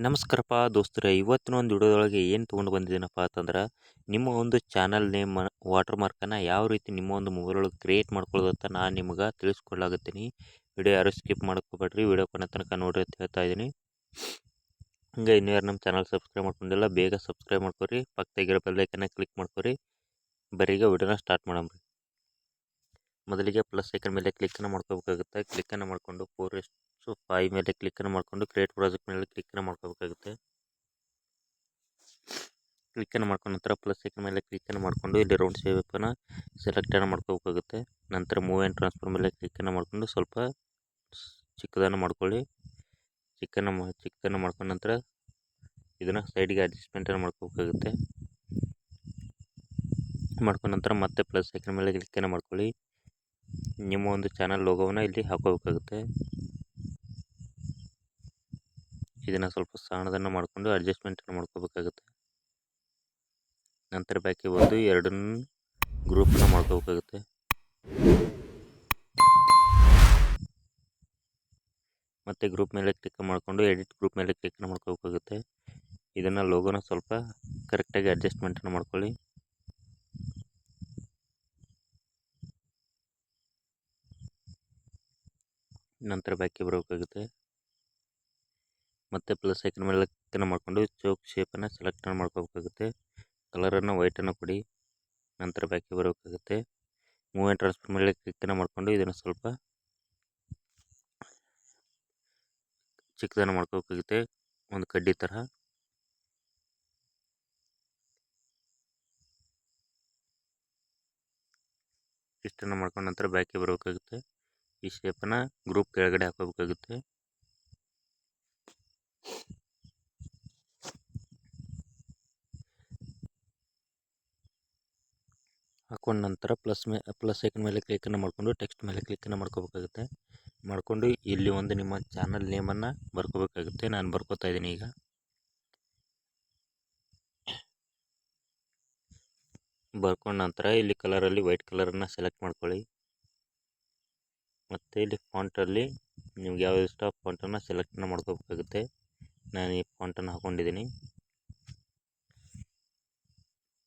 ನಮಸ್ಕಾರಪ್ಪ ದೋಸ್ತರೆ, ಇವತ್ತಿನ ಒಂದು ವಿಡಿಯೋದೊಳಗೆ ಏನು ತೊಗೊಂಡು ಬಂದಿದ್ದೀನಪ್ಪ ಅಂತಂದ್ರೆ, ನಿಮ್ಮ ಒಂದು ಚಾನಲ್ ನೇಮ್ ವಾಟರ್ ಮಾರ್ಕನ್ನು ಯಾವ ರೀತಿ ನಿಮ್ಮ ಒಂದು ಮೊಬೈಲ್ ಒಳಗೆ ಕ್ರಿಯೇಟ್ ಮಾಡ್ಕೊಳ್ಳೋದು ಅಂತ ನಾನು ನಿಮ್ಗೆ ತಿಳಿಸ್ಕೊಡ್ಲಾಗತ್ತೀನಿ. ವಿಡಿಯೋ ಯಾರು ಸ್ಕಿಪ್ ಮಾಡ್ಕೋಬೇಡ್ರಿ, ವಿಡಿಯೋ ಕೊನೆ ತನಕ ನೋಡ್ರಿ ಅಂತ ಹೇಳ್ತಾ ಇದ್ದೀನಿ. ಹಂಗೆ ಇನ್ನೂ ಯಾರು ನಮ್ಮ ಚಾನಲ್ ಸಬ್ಸ್ಕ್ರೈಬ್ ಮಾಡ್ಕೊಂಡಿಲ್ಲ, ಬೇಗ ಸಬ್ಸ್ಕ್ರೈಬ್ ಮಾಡ್ಕೊರಿ, ಪಕ್ಕದಾಗಿರೋ ಬೆಲ್ ಐಕನ್ನ ಕ್ಲಿಕ್ ಮಾಡ್ಕೊರಿ. ಬರೀಗ ವಿಡಿಯೋನ ಸ್ಟಾರ್ಟ್ ಮಾಡೋಣ. ಮೊದಲಿಗೆ ಪ್ಲಸ್ ಐಕನ್ ಮೇಲೆ ಕ್ಲಿಕ್ಕನ್ನು ಮಾಡ್ಕೋಬೇಕಾಗುತ್ತೆ. ಕ್ಲಿಕ್ಕನ್ನು ಮಾಡಿಕೊಂಡು 4:5 ಮೇಲೆ ಕ್ಲಿಕ್ಕನ್ನು ಮಾಡಿಕೊಂಡು ಕ್ರಿಯೇಟ್ ಪ್ರಾಜೆಕ್ಟ್ ಮೇಲೆ ಕ್ಲಿಕ್ಕನ್ನು ಮಾಡ್ಕೋಬೇಕಾಗುತ್ತೆ. ಕ್ಲಿಕ್ಕನ್ನು ಮಾಡ್ಕೊಂಡ ನಂತರ ಪ್ಲಸ್ ಐಕನ್ ಮೇಲೆ ಕ್ಲಿಕ್ಕನ್ನು ಮಾಡಿಕೊಂಡು ಇಲ್ಲಿ ರೌಂಡ್ ಶೇಪನ್ನು ಸೆಲೆಕ್ಟನ್ನು ಮಾಡ್ಕೋಬೇಕಾಗುತ್ತೆ. ನಂತರ ಮೂವ್ ಆ್ಯಂಡ್ ಟ್ರಾನ್ಸ್ಫರ್ ಮೇಲೆ ಕ್ಲಿಕ್ಕನ್ನು ಮಾಡಿಕೊಂಡು ಸ್ವಲ್ಪ ಚಿಕ್ಕದನ್ನು ಮಾಡ್ಕೊಳ್ಳಿ. ಚಿಕ್ಕದನ್ನು ಮಾಡ್ಕೊಂಡ ನಂತರ ಇದನ್ನು ಸೈಡ್ಗೆ ಅಡ್ಜಸ್ಟ್ಮೆಂಟನ್ನು ಮಾಡ್ಕೋಬೇಕಾಗುತ್ತೆ. ಮಾಡ್ಕೊಂಡ ನಂತರ ಮತ್ತೆ ಪ್ಲಸ್ ಐಕನ್ ಮೇಲೆ ಕ್ಲಿಕ್ಕನ್ನು ಮಾಡ್ಕೊಳ್ಳಿ. ನಿಮ್ಮ ಒಂದು ಚಾನಲ್ ಲೋಗೋವನ್ನು ಇಲ್ಲಿ ಹಾಕೋಬೇಕಾಗುತ್ತೆ. ಇದನ್ನು ಸ್ವಲ್ಪ ಸಣ್ಣದನ್ನು ಮಾಡಿಕೊಂಡು ಅಡ್ಜಸ್ಟ್ಮೆಂಟನ್ನು ಮಾಡ್ಕೋಬೇಕಾಗುತ್ತೆ. ನಂತರ ಬ್ಯಾಕಿಗೆ ಬಂದು ಎರಡನ್ನು ಗ್ರೂಪನ್ನು ಮಾಡ್ಕೋಬೇಕಾಗುತ್ತೆ. ಮತ್ತು ಗ್ರೂಪ್ ಮೇಲೆ ಕ್ಲಿಕ್ ಮಾಡಿಕೊಂಡು ಎಡಿಟ್ ಗ್ರೂಪ್ ಮೇಲೆ ಕ್ಲಿಕ್ ಮಾಡ್ಕೋಬೇಕಾಗುತ್ತೆ. ಇದನ್ನು ಲೋಗೋನ ಸ್ವಲ್ಪ ಕರೆಕ್ಟಾಗಿ ಅಡ್ಜಸ್ಟ್ಮೆಂಟನ್ನು ಮಾಡ್ಕೊಳ್ಳಿ. ನಂತರ ಬ್ಯಾಕಿಗೆ ಬರಬೇಕಾಗುತ್ತೆ. ಮತ್ತು ಪ್ಲಸ್ ಐಕನ್ ಮೇಲೆ ಕ್ಲಿಕ್ ಮಾಡಿಕೊಂಡು ಚೋಕ್ ಶೇಪನ್ನು ಸೆಲೆಕ್ಟ್ ಮಾಡ್ಕೋಬೇಕಾಗುತ್ತೆ. ಕಲರನ್ನು ವೈಟನ್ನು ಕೊಡಿ. ನಂತರ ಬ್ಯಾಕಿಗೆ ಬರಬೇಕಾಗುತ್ತೆ. ಮೂವ್ ಆ್ಯಂಡ್ ಟ್ರಾನ್ಸ್ಫರ್ ಮೇಲೆ ಕ್ಲಿಕ್ಕನ್ನು ಮಾಡಿಕೊಂಡು ಇದನ್ನು ಸ್ವಲ್ಪ ಚಿಕ್ಕದನ್ನು ಮಾಡ್ಕೋಬೇಕಾಗುತ್ತೆ, ಒಂದು ಕಡ್ಡಿ ತರಹ. ಇಷ್ಟನ್ನು ಮಾಡ್ಕೊಂಡ ನಂತರ ಬ್ಯಾಕಿಗೆ ಬರಬೇಕಾಗುತ್ತೆ. ಈ ಶೇಪನ್ನು ಗ್ರೂಪ್ ಕೆಳಗಡೆ ಹಾಕೋಬೇಕಾಗುತ್ತೆ. ಹಾಕೊಂಡ ನಂತರ ಪ್ಲಸ್ ಐಕನ್ ಮೇಲೆ ಕ್ಲಿಕ್ಕನ್ನು ಮಾಡಿಕೊಂಡು ಟೆಕ್ಸ್ಟ್ ಮೇಲೆ ಕ್ಲಿಕ್ಕನ್ನು ಮಾಡ್ಕೋಬೇಕಾಗುತ್ತೆ. ಮಾಡಿಕೊಂಡು ಇಲ್ಲಿ ಒಂದು ನಿಮ್ಮ ಚಾನಲ್ ನೇಮನ್ನು ಬರ್ಕೋಬೇಕಾಗುತ್ತೆ. ನಾನು ಬರ್ಕೋತಾ ಇದ್ದೀನಿ. ಈಗ ಬರ್ಕೊಂಡ ನಂತರ ಇಲ್ಲಿ ಕಲರಲ್ಲಿ ವೈಟ್ ಕಲರನ್ನು ಸೆಲೆಕ್ಟ್ ಮಾಡ್ಕೊಳ್ಳಿ. ಮತ್ತು ಇಲ್ಲಿ ಫಾಂಟಲ್ಲಿ ನಿಮ್ಗೆ ಯಾವ್ದು ಇಷ್ಟ ಫಾಂಟನ್ನು ಸೆಲೆಕ್ಟನ್ನು ಮಾಡ್ಕೋಬೇಕಾಗುತ್ತೆ. ನಾನು ಈ ಫಾಂಟನ್ನು ಹಾಕ್ಕೊಂಡಿದ್ದೀನಿ.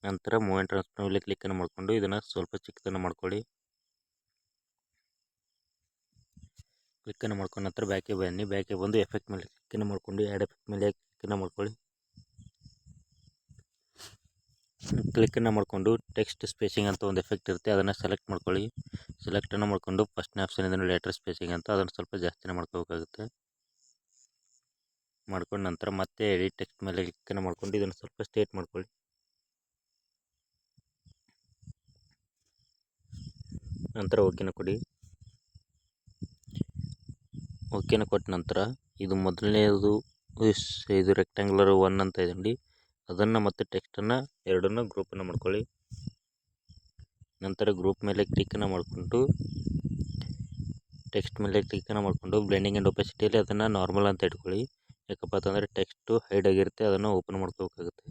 ನಂತರ ಮೂವ್ ಆ್ಯಂಡ್ ಟ್ರಾನ್ಸ್ಫರ್ ಮೇಲೆ ಕ್ಲಿಕ್ಕನ್ನು ಮಾಡಿಕೊಂಡು ಇದನ್ನು ಸ್ವಲ್ಪ ಚಿಕ್ಕದನ್ನು ಮಾಡ್ಕೊಳ್ಳಿ. ಕ್ಲಿಕ್ಕನ್ನು ಮಾಡ್ಕೊಂಡ ನಂತರ ಬ್ಯಾಕಿಗೆ ಬನ್ನಿ. ಬ್ಯಾಕಿಗೆ ಬಂದು ಎಫೆಕ್ಟ್ ಮೇಲೆ ಕ್ಲಿಕ್ಕನ್ನು ಮಾಡಿಕೊಂಡು ಆ್ಯಡ್ ಎಫೆಕ್ಟ್ ಮೇಲೆ ಕ್ಲಿಕ್ಕನ್ನು ಮಾಡ್ಕೊಳ್ಳಿ. ಕ್ಲಿಕ್ಕನ್ನು ಮಾಡಿಕೊಂಡು ಟೆಕ್ಸ್ಟ್ ಸ್ಪೇಸಿಂಗ್ ಅಂತ ಒಂದು ಎಫೆಕ್ಟ್ ಇರುತ್ತೆ, ಅದನ್ನು ಸೆಲೆಕ್ಟ್ ಮಾಡ್ಕೊಳ್ಳಿ. ಸೆಲೆಕ್ಟನ್ನು ಮಾಡಿಕೊಂಡು ಫಸ್ಟ್ನೇ ಆಪ್ಷನ್ ಇದೆ ನೋಡಿ, ಲೆಟರ್ ಸ್ಪೇಸಿಂಗ್ ಅಂತ, ಅದನ್ನು ಸ್ವಲ್ಪ ಜಾಸ್ತಿನೇ ಮಾಡ್ಕೋಬೇಕಾಗುತ್ತೆ. ಮಾಡ್ಕೊಂಡ ನಂತರ ಮತ್ತೆ ಎಡಿಟ್ ಟೆಕ್ಸ್ಟ್ ಮೇಲೆ ಕ್ಲಿಕ್ಕನ್ನು ಮಾಡಿಕೊಂಡು ಇದನ್ನು ಸ್ವಲ್ಪ ಸ್ಟೇಟ್ ಮಾಡ್ಕೊಳ್ಳಿ. ನಂತರ ಓಕೆನ ಕೊಡಿ. ಓಕೆನ ಕೊಟ್ಟ ನಂತರ ಇದು ಮೊದಲನೇದು ಇದು ರೆಕ್ಟ್ಯಾಂಗ್ಯುಲರ್ 1 ಅಂತ ಇದೆ ನೋಡಿ, ಅದನ್ನು ಮತ್ತು ಟೆಕ್ಸ್ಟನ್ನು ಎರಡನ್ನೂ ಗ್ರೂಪನ್ನು ಮಾಡ್ಕೊಳ್ಳಿ. ನಂತರ ಗ್ರೂಪ್ ಮೇಲೆ ಕ್ಲಿಕ್ಕನ್ನು ಮಾಡಿಕೊಂಡು ಟೆಕ್ಸ್ಟ್ ಮೇಲೆ ಕ್ಲಿಕ್ಕನ್ನು ಮಾಡಿಕೊಂಡು ಬ್ಲೆಂಡಿಂಗ್ ಆ್ಯಂಡ್ ಒಪಾಸಿಟಿಯಲ್ಲಿ ಅದನ್ನು ನಾರ್ಮಲ್ ಅಂತ ಇಟ್ಕೊಳ್ಳಿ. ಯಾಕಪ್ಪ ಅಂತಂದರೆ ಟೆಕ್ಸ್ಟು ಹೈಡ್ ಆಗಿರುತ್ತೆ, ಅದನ್ನು ಓಪನ್ ಮಾಡ್ಕೋಬೇಕಾಗುತ್ತೆ.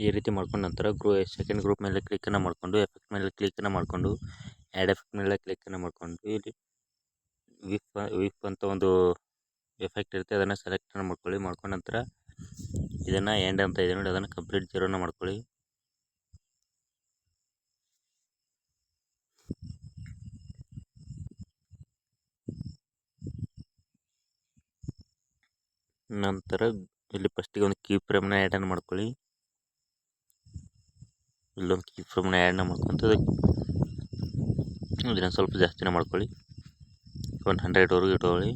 ಈ ರೀತಿ ಮಾಡ್ಕೊಂಡ ನಂತರ ಸೆಕೆಂಡ್ ಗ್ರೂಪ್ ಮೇಲೆ ಕ್ಲಿಕ್ಕನ್ನು ಮಾಡಿಕೊಂಡು ಎಫೆಕ್ಟ್ ಮೇಲೆ ಕ್ಲಿಕ್ಕನ್ನು ಮಾಡಿಕೊಂಡು ಆ್ಯಡ್ ಎಫೆಕ್ಟ್ ಮೇಲೆ ಕ್ಲಿಕ್ಕನ್ನು ಮಾಡಿಕೊಂಡು ಇಲ್ಲಿ ವಿಫ್ ಅಂತ ಒಂದು ಎಫೆಕ್ಟ್ ಇರುತ್ತೆ, ಅದನ್ನು ಸೆಲೆಕ್ಟನ್ನು ಮಾಡ್ಕೊಳ್ಳಿ. ಮಾಡ್ಕೊಂಡ ನಂತರ ಇದನ್ನು ಎಂಡ್ ಅಂತ ಇದೆ ನೋಡಿ, ಅದನ್ನು ಕಂಪ್ಲೀಟ್ ಜೀರೋನ ಮಾಡ್ಕೊಳ್ಳಿ. ನಂತರ ಇಲ್ಲಿ ಫಸ್ಟಿಗೆ ಒಂದು ಕೀ ಫ್ರೇಮ್ನ ಆ್ಯಡನ್ನು ಮಾಡ್ಕೊಳ್ಳಿ. ಇಲ್ಲೊಂದು ಕೀ ಫ್ರೇಮ್ನ ಆ್ಯಡನ್ನ ಮಾಡ್ಕೊಂತ ಇದನ್ನು ಸ್ವಲ್ಪ ಜಾಸ್ತಿನೇ ಮಾಡ್ಕೊಳ್ಳಿ, 100ವರೆಗೂ ಇಟ್ಕೊಳ್ಳಿ.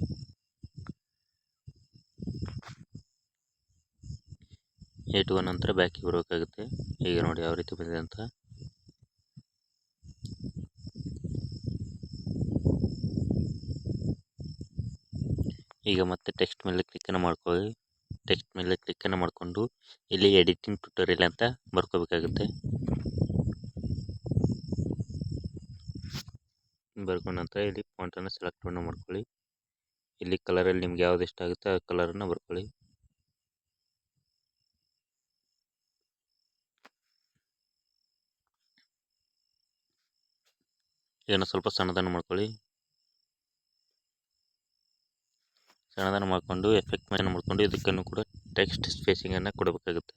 ಇಟ್ಕೊಂಡ ನಂತರ ಬ್ಯಾಕಿಗೆ ಬರಬೇಕಾಗುತ್ತೆ. ಈಗ ನೋಡಿ ಯಾವ ರೀತಿ ಬಂದಿದೆ ಅಂತ. ಈಗ ಮತ್ತೆ ಟೆಕ್ಸ್ಟ್ ಮೇಲೆ ಕ್ಲಿಕ್ಕನ್ನು ಮಾಡ್ಕೊಳ್ಳಿ. ಟೆಕ್ಸ್ಟ್ ಮೇಲೆ ಕ್ಲಿಕ್ಕನ್ನು ಮಾಡಿಕೊಂಡು ಇಲ್ಲಿ ಎಡಿಟಿಂಗ್ ಟ್ಯುಟೋರಿಯಲ್ ಅಂತ ಬರ್ಕೋಬೇಕಾಗುತ್ತೆ. ಬರ್ಕೊಂಡ ನಂತರ ಇಲ್ಲಿ ಫಾಂಟನ್ನು ಸೆಲೆಕ್ಟನ್ನು ಮಾಡ್ಕೊಳ್ಳಿ. ಇಲ್ಲಿ ಕಲರಲ್ಲಿ ನಿಮ್ಗೆ ಯಾವ್ದು ಇಷ್ಟ ಆಗುತ್ತೆ ಆ ಕಲರನ್ನು ಬರ್ಕೊಳ್ಳಿ. ಇದನ್ನು ಸ್ವಲ್ಪ ಸಣ್ಣದನ್ನು ಮಾಡ್ಕೊಳ್ಳಿ. ಸಣ್ಣದನ್ನು ಮಾಡಿಕೊಂಡು ಎಫೆಕ್ಟ್ ಮೇಲೆ ಮಾಡಿಕೊಂಡು ಇದಕ್ಕನ್ನು ಕೂಡ ಟೆಕ್ಸ್ಟ್ ಸ್ಪೇಸಿಂಗನ್ನು ಕೊಡಬೇಕಾಗುತ್ತೆ.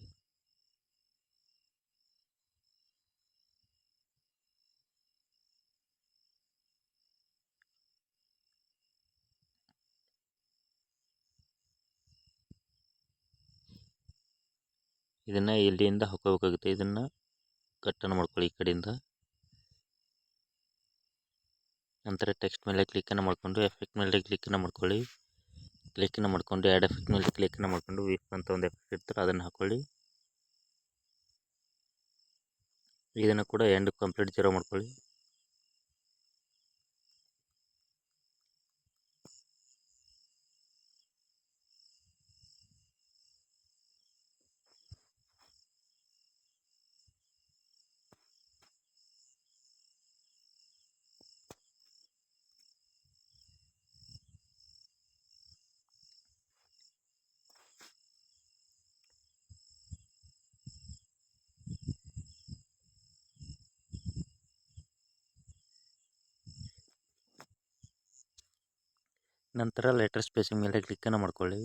ಇದನ್ನು ಇಲ್ಲಿಂದ ಹಾಕೋಬೇಕಾಗುತ್ತೆ. ಇದನ್ನು ಕಟ್ಟನ್ನು ಮಾಡ್ಕೊಳ್ಳಿ ಈ ಕಡೆಯಿಂದ. ನಂತರ ಟೆಕ್ಸ್ಟ್ ಮೇಲೆ ಕ್ಲಿಕ್ಕನ್ನು ಮಾಡಿಕೊಂಡು ಎಫೆಕ್ಟ್ ಮೇಲೆ ಕ್ಲಿಕ್ಕನ್ನು ಮಾಡ್ಕೊಳ್ಳಿ. ಕ್ಲಿಕ್ಕನ್ನು ಮಾಡಿಕೊಂಡು ಆ್ಯಡ್ ಎಫೆಕ್ಟ್ ಮೇಲೆ ಕ್ಲಿಕ್ಕನ್ನು ಮಾಡಿಕೊಂಡು ವಿಫ್ ಅಂತ ಒಂದು ಎಫೆಕ್ಟ್ ಇರ್ತಾರೆ ಅದನ್ನು ಹಾಕೊಳ್ಳಿ. ಇದನ್ನು ಕೂಡ ಎಂಡ್ ಕಂಪ್ಲೀಟ್ 0 ಮಾಡ್ಕೊಳ್ಳಿ. ನಂತರ ಲೆಟರ್ ಸ್ಪೇಸಿಂಗ್ ಮೇಲೆ ಕ್ಲಿಕ್ಕನ್ನು ಮಾಡ್ಕೊಳ್ಳಿ.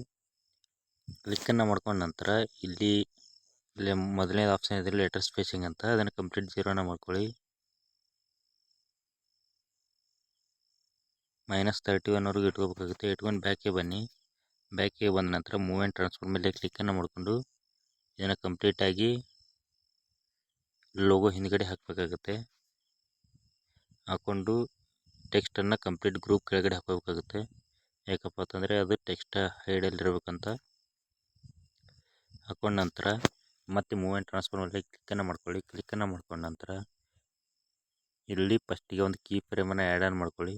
ಕ್ಲಿಕ್ಕನ್ನು ಮಾಡ್ಕೊಂಡ ನಂತರ ಇಲ್ಲಿ ಮೊದಲನೇ ಆಪ್ಷನ್ ಇದೆ ಲೆಟರ್ ಸ್ಪೇಸಿಂಗ್ ಅಂತ, ಅದನ್ನು ಕಂಪ್ಲೀಟ್ 0 ಮಾಡ್ಕೊಳ್ಳಿ. -31ವರೆಗೂ ಇಟ್ಕೋಬೇಕಾಗುತ್ತೆ. ಇಟ್ಕೊಂಡು ಬ್ಯಾಕಿಗೆ ಬನ್ನಿ. ಬ್ಯಾಕಿಗೆ ಬಂದ ನಂತರ ಮೂವ್ ಆ್ಯಂಡ್ ಟ್ರಾನ್ಸ್ಫರ್ ಮೇಲೆ ಕ್ಲಿಕ್ಕನ್ನು ಮಾಡಿಕೊಂಡು ಇದನ್ನು ಕಂಪ್ಲೀಟಾಗಿ ಲೋಗೋ ಹಿಂದ್ಗಡೆ ಹಾಕಬೇಕಾಗುತ್ತೆ. ಹಾಕ್ಕೊಂಡು ಟೆಕ್ಸ್ಟನ್ನು ಕಂಪ್ಲೀಟ್ ಗ್ರೂಪ್ ಕೆಳಗಡೆ ಹಾಕೋಬೇಕಾಗುತ್ತೆ. ಯಾಕಪ್ಪ ಅಂತಂದರೆ ಅದು ಟೆಕ್ಸ್ಟ್ ಹೈಡಲ್ಲಿರ್ಬೇಕಂತ. ಹಾಕೊಂಡ ನಂತರ ಮತ್ತೆ ಮೂವ್ ಆ್ಯಂಡ್ ಟ್ರಾನ್ಸ್ಫರ್ ಮೇಲೆ ಕ್ಲಿಕ್ಕನ್ನು ಮಾಡ್ಕೊಳ್ಳಿ. ಕ್ಲಿಕ್ಕನ್ನು ಮಾಡ್ಕೊಂಡ ನಂತರ ಇಲ್ಲಿ ಫಸ್ಟಿಗೆ ಒಂದು ಕೀ ಫ್ರೇಮನ್ನು ಆ್ಯಡ್ ಮಾಡ್ಕೊಳ್ಳಿ.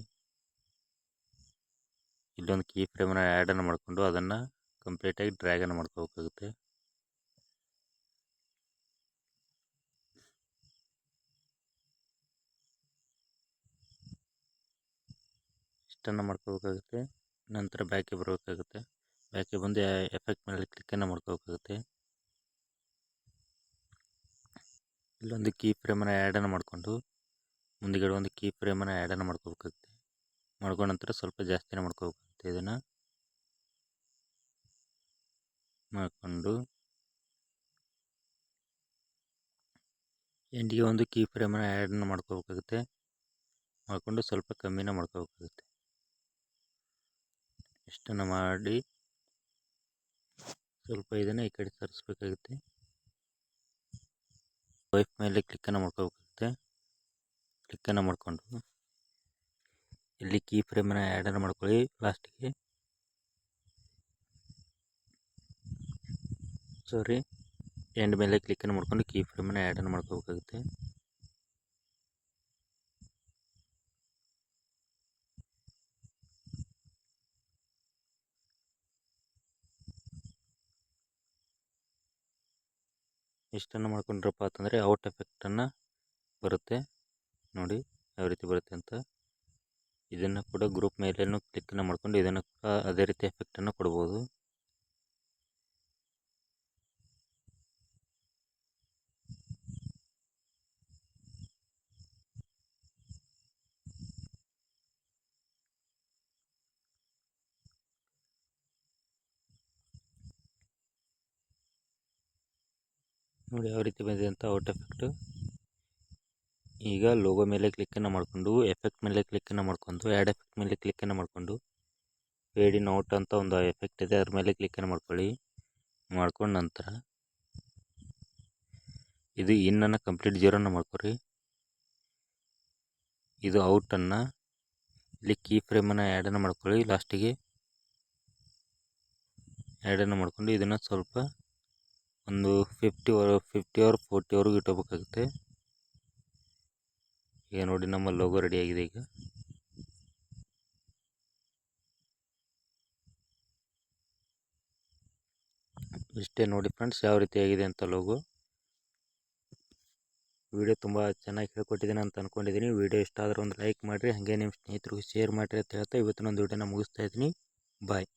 ಇಲ್ಲೊಂದು ಕೀ ಫ್ರೇಮನ್ನು ಆ್ಯಡ್ ಮಾಡಿಕೊಂಡು ಅದನ್ನು ಕಂಪ್ಲೀಟಾಗಿ ಡ್ರ್ಯಾಗನ್ನು ಮಾಡ್ಕೋಬೇಕಾಗುತ್ತೆ. ಇಷ್ಟನ್ನು ಮಾಡ್ಕೋಬೇಕಾಗುತ್ತೆ. ನಂತರ ಬ್ಯಾಕಿಗೆ ಬರಬೇಕಾಗುತ್ತೆ. ಬ್ಯಾಕಿಗೆ ಬಂದು ಎಫೆಕ್ಟ್ ಮೇಲೆ ಕ್ಲಿಕ್ಕನ್ನು ಮಾಡ್ಕೋಬೇಕಾಗುತ್ತೆ. ಇಲ್ಲೊಂದು ಕೀ ಫ್ರೇಮನ್ನು ಆ್ಯಡ್ ಮಾಡಿಕೊಂಡು ಮುಂದುಗಡೆ ಒಂದು ಕೀ ಫ್ರೇಮನ್ನು ಆ್ಯಡ್ ಮಾಡ್ಕೋಬೇಕಾಗುತ್ತೆ. ಮಾಡ್ಕೊಂಡ ನಂತರ ಸ್ವಲ್ಪ ಜಾಸ್ತಿನೇ ಮಾಡ್ಕೋಬೇಕಾಗುತ್ತೆ. ಇದನ್ನು ಮಾಡಿಕೊಂಡು ಎಂಡಿಗೆ ಒಂದು ಕೀ ಫ್ರೇಮನ್ನು ಆ್ಯಡ್ ಮಾಡ್ಕೋಬೇಕಾಗುತ್ತೆ. ಮಾಡಿಕೊಂಡು ಸ್ವಲ್ಪ ಕಮ್ಮಿನ ಮಾಡ್ಕೋಬೇಕಾಗುತ್ತೆ. ಇಷ್ಟನ್ನು ಮಾಡಿ ಸ್ವಲ್ಪ ಇದನ್ನು ಈ ಕಡೆ ಸರಿಸಬೇಕಾಗುತ್ತೆ. ವೈಫ್ ಮೇಲೆ ಕ್ಲಿಕ್ಕನ್ನು ಮಾಡ್ಕೋಬೇಕಾಗುತ್ತೆ. ಕ್ಲಿಕ್ಕನ್ನು ಮಾಡಿಕೊಂಡು ಇಲ್ಲಿ ಕೀ ಫ್ರೇಮನ್ನು ಆ್ಯಡ್ ಮಾಡ್ಕೊಳ್ಳಿ. ಲಾಸ್ಟಿಗೆ ಎಂಡ್ ಮೇಲೆ ಕ್ಲಿಕ್ಕನ್ನು ಮಾಡ್ಕೊಂಡು ಕೀ ಫ್ರೇಮನ್ನು ಆ್ಯಡ್ ಮಾಡ್ಕೋಬೇಕಾಗುತ್ತೆ. ಇಷ್ಟನ್ನು ಮಾಡ್ಕೊಂಡ್ರಪ್ಪ ಅಂತಂದರೆ ಔಟ್ ಎಫೆಕ್ಟನ್ನು ಬರುತ್ತೆ. ನೋಡಿ ಯಾವ ರೀತಿ ಬರುತ್ತೆ ಅಂತ. ಇದನ್ನು ಕೂಡ ಗ್ರೂಪ್ ಮೇಲೇನು ಕ್ಲಿಕ್ಕನ್ನು ಮಾಡ್ಕೊಂಡು ಇದನ್ನು ಕೂಡ ಅದೇ ರೀತಿ ಎಫೆಕ್ಟನ್ನು ಕೊಡ್ಬೋದು. ನೋಡಿ ಯಾವ ರೀತಿ ಬಂದಿದೆ ಅಂತ ಔಟ್ ಎಫೆಕ್ಟು. ಈಗ ಲೋಗೋ ಮೇಲೆ ಕ್ಲಿಕ್ಕನ್ನು ಮಾಡಿಕೊಂಡು ಎಫೆಕ್ಟ್ ಮೇಲೆ ಕ್ಲಿಕ್ಕನ್ನು ಮಾಡ್ಕೊಂಡು ಆ್ಯಡ್ ಎಫೆಕ್ಟ್ ಮೇಲೆ ಕ್ಲಿಕ್ಕನ್ನು ಮಾಡಿಕೊಂಡು ಫೇಡ್ ಇನ್ ಔಟ್ ಅಂತ ಒಂದು ಎಫೆಕ್ಟ್ ಇದೆ ಅದ್ರ ಮೇಲೆ ಕ್ಲಿಕ್ಕನ್ನು ಮಾಡ್ಕೊಳ್ಳಿ. ಮಾಡ್ಕೊಂಡ ನಂತರ ಇದು ಇನ್ನನ್ನು ಕಂಪ್ಲೀಟ್ 0 ಮಾಡ್ಕೊರಿ. ಇದು ಔಟನ್ನು ಇಲ್ಲಿ ಕೀ ಫ್ರೇಮನ್ನು ಆ್ಯಡ್ ಮಾಡ್ಕೊಳ್ಳಿ. ಲಾಸ್ಟಿಗೆ ಆ್ಯಡ್ ಮಾಡಿಕೊಂಡು ಇದನ್ನು ಸ್ವಲ್ಪ ಒಂದು 50 or 40ವರೆಗೂ ಇಟ್ಕೋಬೇಕಾಗುತ್ತೆ. ಈಗ ನೋಡಿ ನಮ್ಮ ಲೋಗೋ ರೆಡಿ ಆಗಿದೆ. ಈಗ ಇಷ್ಟೇ ನೋಡಿ ಫ್ರೆಂಡ್ಸ್ ಯಾವ ರೀತಿ ಆಗಿದೆ ಅಂತ ಲೋಗೋ. ವಿಡಿಯೋ ತುಂಬ ಚೆನ್ನಾಗಿ ಹೇಳ್ಕೊಟ್ಟಿದ್ದೀನಿ ಅಂತ ಅಂದ್ಕೊಂಡಿದ್ದೀನಿ. ವಿಡಿಯೋ ಇಷ್ಟ ಆದರೆ ಒಂದು ಲೈಕ್ ಮಾಡಿರಿ, ಹಾಗೆ ನಿಮ್ಮ ಸ್ನೇಹಿತರಿಗೂ ಶೇರ್ ಮಾಡಿರಿ ಅಂತ ಹೇಳ್ತಾ ಇವತ್ತಿನೊಂದು ವಿಡಿಯೋನ ಮುಗಿಸ್ತಾ ಇದ್ದೀನಿ. ಬಾಯ್.